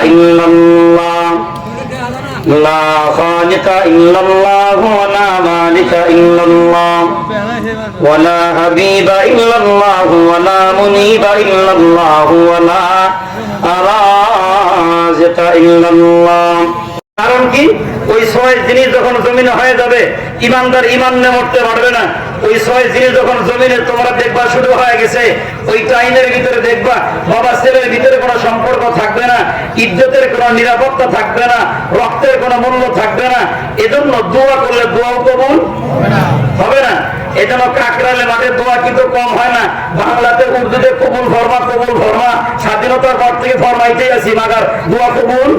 ইল্লাল্লাহ লা খালিকা ইল্লাল্লাহ ওয়া লা মালিকা ইল্লাল্লাহ ওয়া লা হাবিবা ইল্লাল্লাহ ওয়া লা মুনিবা ইল্লাল্লাহ ওয়া লা রাযিকা ইল্লাল্লাহ। কারণ কি, ওই ছয় জিনিস যখন জমিনে হয়ে যাবে, ইমানদার ইমান নিয়ে মরতে পারবে না। ওই ছয় জিনিস যখন জমিনে তোমরা দেখবা শুরু হয়ে গেছে, ওই টাইমের ভিতরে দেখবা বাবা ছেলের ভিতরে কোনো সম্পর্ক থাকবে না, ইজ্জতের কোনো নিরাপত্তা থাকবে না, রক্তের কোনো মূল্য থাকবে না। এজন্য দোয়া করলে দোয়াও কবুল হবে না। এজন্য কাকরালে মাঠে দোয়া কিন্তু কম হয় না। বাংলাতে উর্দুতে কবুল ফরমা কবুল ফরমা, স্বাধীনতার পর থেকে ফরমাইতেই আছি, মাগার দোয়া কবুল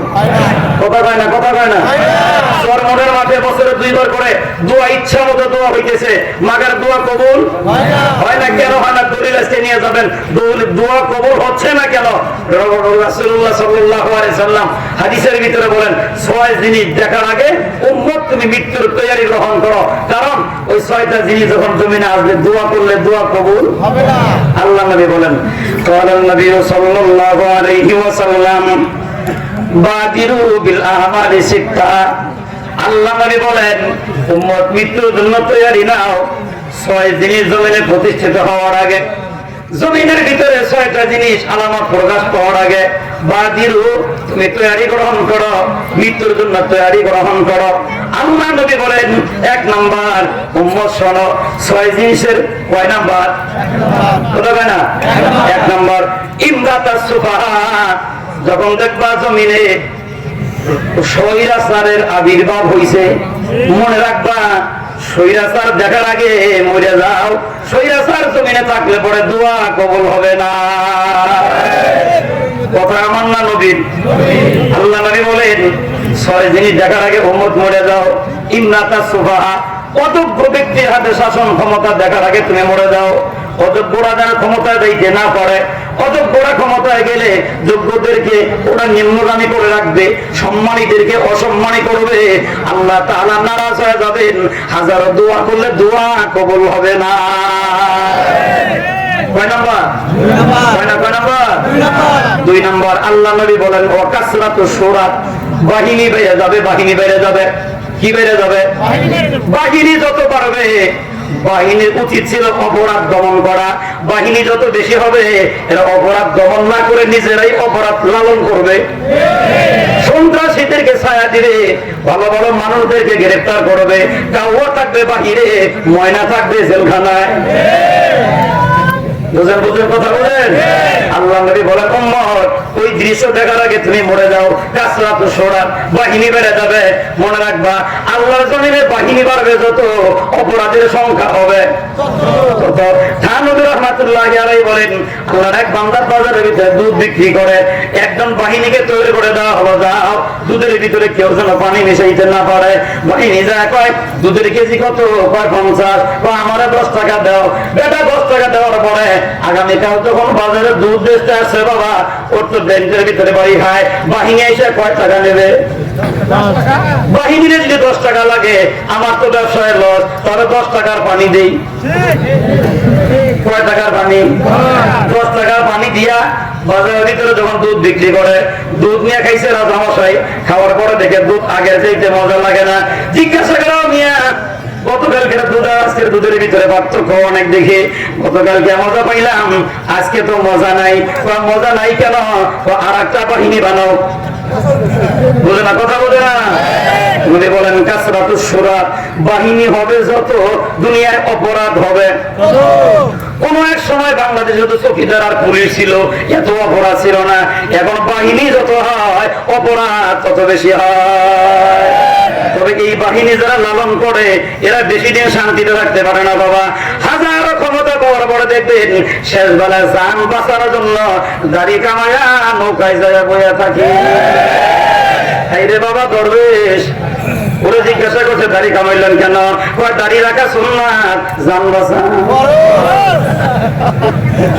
কথা কয় না, কথা কয় না। চরমনের মাঠে বছরে 2 বার করে দোয়া ইচ্ছা মতো দোয়া হইতেছে, মাগার দোয়া কবুল হয় না। কেন হয় না? দলিল আজকে নিয়ে যাবেন। দোয়া কবুল হচ্ছে না কেন? রাসূলুল্লাহ সাল্লাল্লাহু আলাইহি সাল্লাম হাদিসের ভিতরে বলেন, 6 জিনিস দেখার আগে উম্মত তুমি মৃত্যুর তৈরি গ্রহণ করো। কারণ ওই 6টা জিনিস যখন জমিনে আসবে, দোয়া করলে দোয়া কবুল হবে না। আল্লাহ নবী বলেন, ক্বালান নবী সাল্লাল্লাহু আলাইহি ওয়াসাল্লাম বাদিরু বিল আ'মালি সিত্তা। আল্লাহ নবী বলেন, উম্মত মৃত্যুর জন্য তৈরি নাও 6 জিনিস জমিনে প্রতিষ্ঠিত হওয়ার আগে। জমিনের ভিতরে 6টা জিনিস আলামত প্রকাশ পাওয়ার আগে বাদিরু, তুমি তৈরি গ্রহণ করো, মৃত্যুর জন্য তৈরি গ্রহণ করো। আল্লাহ নবী বলেন, 1 নাম্বার, উম্মত শোনো, 6 জিনিসের কয় নাম্বার? কথা কয় না? 1 নাম্বার, ইমরাতাস সুফাহা। যখন দেখবা জমিনে স্বৈরাচারের আবির্ভাব হইছে, মনে রাখবা স্বৈরাচার দেখার আগে মরে যাও। স্বৈরাচার জমিনে থাকলে পরে দোয়া কবুল হবে না। কথা আমার না নবীর? আল্লাহ নবী বলেন, 6 জিনিস দেখার আগে উম্মত মরে যাও। ইমরাতাস সুফাহা, অযোগ্য ব্যক্তির হাতে শাসন ক্ষমতা দেখার আগে তুমি মরে যাও। অযোগ্যরা যেন ক্ষমতা দিতে না পারে। অযোগ্যরা ক্ষমতায় গেলে যোগ্যদেরকে ওরা নিম্নগামী করে রাখবে, সম্মানীদেরকে অসম্মানী করবে। আল্লাহ তাআলা নারাজ হয়ে যাবেন, হাজারো দোয়া করলে দোয়া কবুল হবে না। কয় নাম্বার? 2 নাম্বার। আল্লাহ নবী বলেন, ও কাসরাতু সুরাত, বাহিনী বেড়ে যাবে, বাহিনী বেড়ে যাবে। কি বেড়ে যাবে? বাহিনী যত বাড়বে, বাহিনীর উচিত ছিল অপরাধ দমন করা। বাহিনী যত বেশি হবে, এরা অপরাধ দমন না করে নিজেরাই অপরাধ লালন করবে। সন্ত্রাসীদেরকে ছায়া দিবে, ভালো ভালো মানুষদেরকে গ্রেফতার করবে। কাউয়া থাকবে বাহিরে, ময়না থাকবে জেলখানায়। বুঝেন বুঝেন কথা বলেন? আল্লাহ নবী বলেন, উম্মত ওই দৃশ্য দেখার আগে তুমি মরে যাও। কাসরাতু সুরাত, বাহিনী বেড়ে যাবে। মনে রাখবা, আল্লাহর জমিনে বাহিনী বাড়বে যত, অপরাধের সংখ্যা হবে তত। থানবী রাহমাতুল্লাহি আলাইহি বলেন, আল্লাহর এক বান্দার বাজারের ভিতরে দুধ বিক্রি করে, একজন বাহিনীকে তৈরি করে দেওয়া হলো, যাও দুধের ভিতরে কেউ যেন পানি মিশাইতে না পারে। বাহিনী যায়, কয় দুধের কেজি কত? কয় 50। আমারে 10 টাকা দাও। বেটা 10 টাকা দেওয়ার পরে আগামীকাল যখন বাজারে দুধ বেচতে আসছে, বাবা ওর তো ব্যাংকের ভিতরে বাড়ি খায়। বাহিনী এসে কয় টাকা নেবে? বাহিনীর যদি 10 টাকা লাগে, আমার তো ব্যবসায় লস, তাহলে 10 টাকার পানি দেই। কয় টাকার পানি? 10 টাকার পানি দিয়া বাজারের ভিতরে যখন দুধ বিক্রি করে, দুধ নিয়ে খাইছে রাজামশাই। খাওয়ার পরে দেখে দুধ আগের চাইতে মজা লাগে না। জিজ্ঞাসা করা, মিয়া গতকালকের দুধ আর আজকের দুধের ভিতরে পার্থক্য অনেক দেখে। গতকালকে মজা পাইলাম, আজকে তো মজা নাই। মজা নাই কেন? আর একটা বাহিনী বানাও। বুঝে না, কথা বোঝে না? উনি বলেন, কাসরাতু সুরাত, বাহিনী হবে যত, দুনিয়ায় অপরাধ হবে। কোন এক সময় বাংলাদেশে তো চৌকিদার আর পুলিশ ছিল, এত অপরাধ ছিল না। এখন বাহিনী যত হয়, অপরাধ তত বেশি হয়। তবে এই বাহিনী যারা লালন করে, এরা বেশি দিন শান্তিতে থাকতে পারে না বাবা। হাজারো ক্ষমতা পাওয়ার পরে দেখবেন শেষ বেলায় জান বাঁচানোর জন্য দাড়ি কামায়া নৌকায় যায় বইয়া থাকে। রে বাবা দরবেশ, ওরা জিজ্ঞাসা করছে দাড়ি কামাইলেন কেন? দাড়ি রাখা সুন্নাত, জান বাঁচা।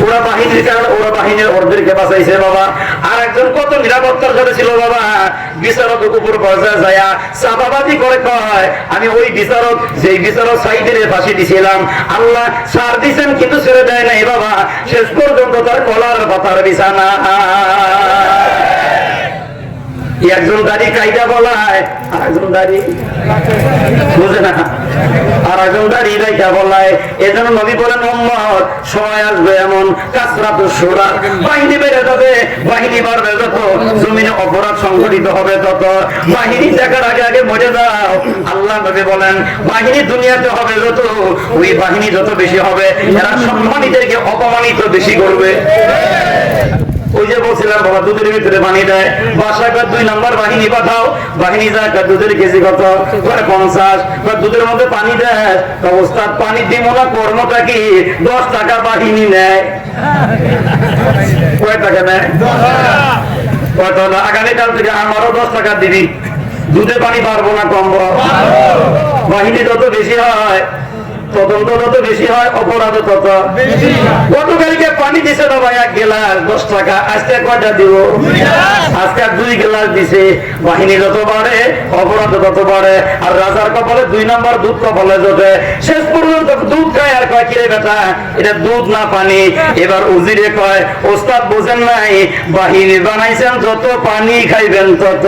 ওরা বাহিনীর কারণে, ওরা বাহিনীর ওদেরকে বাঁচাইছে বাবা। আর একজন কত নিরাপত্তার সাথে ছিল বাবা, বিচারক উপর পর্যায়ে যায় চাপাবাজি করে কয়, আমি ওই বিচারক, যেই বিচারক সাইদের ফাঁসি দিছিলাম, আল্লাহ ছাড় দিচ্ছেন কিন্তু ছেড়ে দেয় নাই বাবা। শেষ পর্যন্ত তার কলার পাতার বিছানা। একজন দাড়ি কাইটা বলায় আর একজন দাড়ি বুঝে না, আর একজন দাড়ি রাইটা বলায়। এজন্য নবী বলেন উম্মত সময় আসবে এমন কাসরাতুস সুরা, বাহিনী বেড়ে যাবে, বাহিনী বাড়বে যত জমিনে অপরাধ সংঘটিত হবে তত। বাহিনী দেখার আগে আগে মরে যাও। আল্লাহ নবী বলেন বাহিনী দুনিয়াতে হবে যত, ওই বাহিনী যত বেশি হবে এরা সম্মানিতদেরকে অপমানিত বেশি করবে। ওই যে বলছিলাম বাবা দুধের ভিতরে পানি দেয়, বাসাকার 2 নম্বর বাহিনী পাঠাও, বাহিনী যায় দুধের কেজি কত, 50, দুধের মধ্যে পানি দেয়, ওস্তাদ পানি দিব না কর্মটা কি, 10 টাকা বাহিনী নেয়। কয় টাকা নেয়? আগামীকাল থেকে আমারও 10 টাকা দিবি, দুধে পানি পারবো না কমবো। বাহিনী যত বেশি হয় তদন্ত যত বেশি হয় অপরাধ তত। গতকালকে পানি দিছে না ভাই 1 গ্লাস 10 টাকা, আজকে কয়টা দিব? আজকে 2 গ্লাস দিছে। বাহিনী যত বাড়ে অপরাধ তত বাড়ে। আর রাজার কপালে 2 নম্বর দুধ কপালে জোটে। শেষ পর্যন্ত দুধ খায় আর কয় কিরে বেটা এটা দুধ না পানি। এবার উজিরে কয় ওস্তাদ বোঝেন নাই, বাহিনী বানাইছেন যত পানি খাইবেন তত।